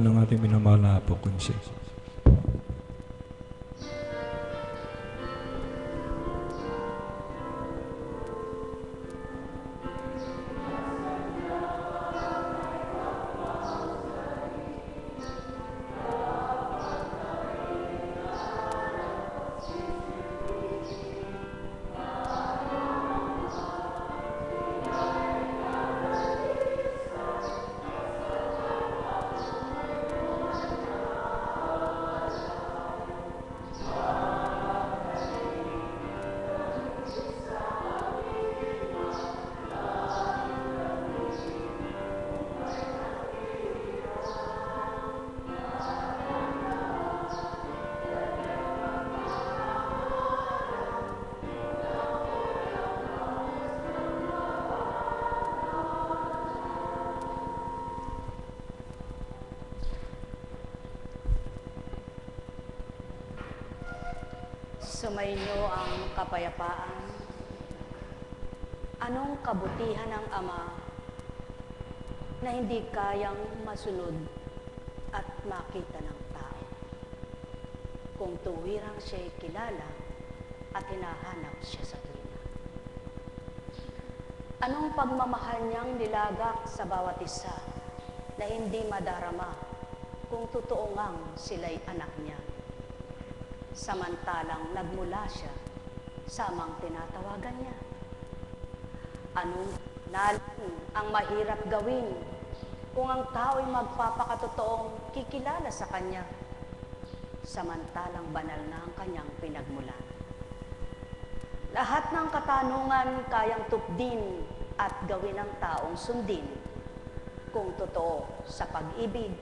ng ating minamahal na Apo Kunsi. Sumainyo ang kapayapaan. Anong kabutihan ng Ama na hindi kayang masunod at makita ng tao kung tuwirang siya'y kilala at hinahanap siya sa tuwina? Anong pagmamahal niyang nilagak sa bawat isa na hindi madarama kung totoo ngang sila'y anak niya? Samantalang nagmula siya sa amang tinatawagan niya. Anong nalan ang mahirap gawin kung ang tao'y magpapakatotoong kikilala sa kanya, samantalang banal na ang kanyang pinagmulan? Lahat ng katanungan kayang tupdin at gawin ng taong sundin kung totoo sa pag-ibig,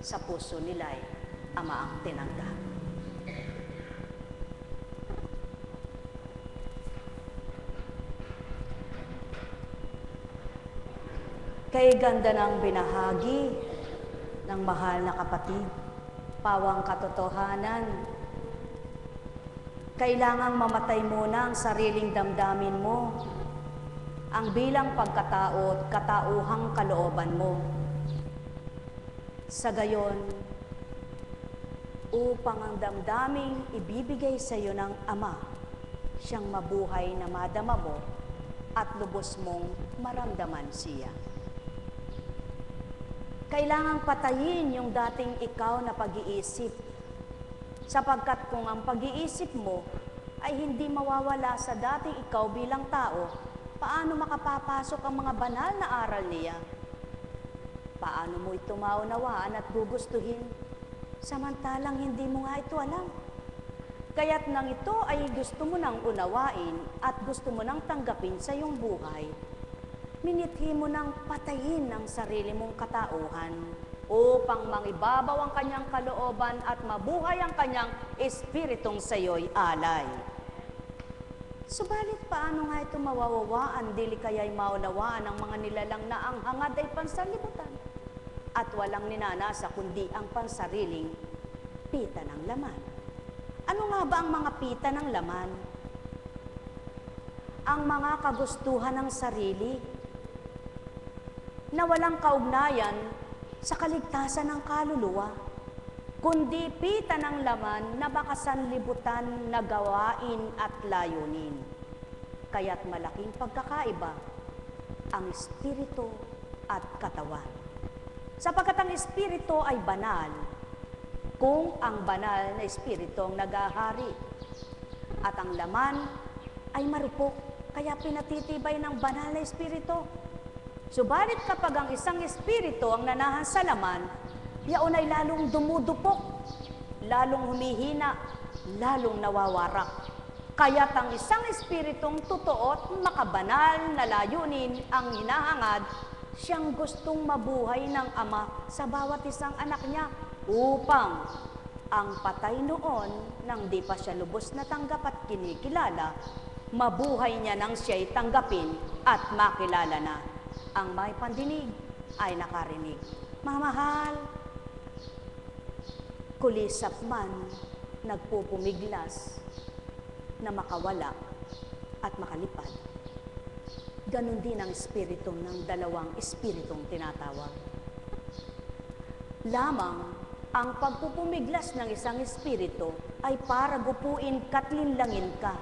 sa puso nila'y Ama ang tinanggap. Kay ganda ng binahagi ng mahal na kapatid, pawang katotohanan, kailangang mamatay muna ang sariling damdamin mo, ang bilang pagkatao at katauhang kalooban mo. Sa gayon, upang ang damdaming ibibigay sa iyo ng Ama, siyang mabuhay na madama mo at lubos mong maramdaman siya. Kailangang patayin yung dating ikaw na pag-iisip, sapagkat kung ang pag-iisip mo ay hindi mawawala sa dating ikaw bilang tao, paano makapapasok ang mga banal na aral niya? Paano mo ito maunawaan at gugustuhin, samantalang hindi mo nga ito alam? Kaya't nang ito ay gusto mo nang unawain at gusto mo nang tanggapin sa iyong buhay, minithi mo nang patayin ang sarili mong katauhan upang mangibabaw ang kanyang kalooban at mabuhay ang kanyang espiritong sa iyo'y alay. Subalit paano nga ito mawawawaan, dili kaya'y maunawaan ang mga nilalang na ang hangad ay pansanlibutan at walang ninanasa kundi ang pansariling pita ng laman? Ano nga ba ang mga pita ng laman? Ang mga kagustuhan ng sarili na walang kaugnayan sa kaligtasan ng kaluluwa, kundi pita ng laman na bakasanlibutan na gawain at layunin. Kaya't malaking pagkakaiba ang espiritu at katawan. Sapagkat ang espiritu ay banal, kung ang banal na espiritu ang nag-ahari, at ang laman ay marupok, kaya pinatitibay ng banal na espiritu. Subalit kapag ang isang espiritu ang nanahan sa laman, yaon ay lalong dumudupok, lalong humihina, lalong nawawarak. Kaya't ang isang espiritong totoo at makabanal na layunin ang hinahangad, siyang gustong mabuhay ng Ama sa bawat isang anak niya, upang ang patay noon, nang di pa siya lubos na tanggap at kinikilala, mabuhay niya nang siya'y tanggapin at makilala na. Ang may pandinig ay nakarinig. Mamahal, kulisap man nagpupumiglas na makawala at makalipad. Ganon din ang espiritu ng dalawang espiritong tinatawag. Lamang ang pagpupumiglas ng isang espiritu ay para gupuin katlinlangin ka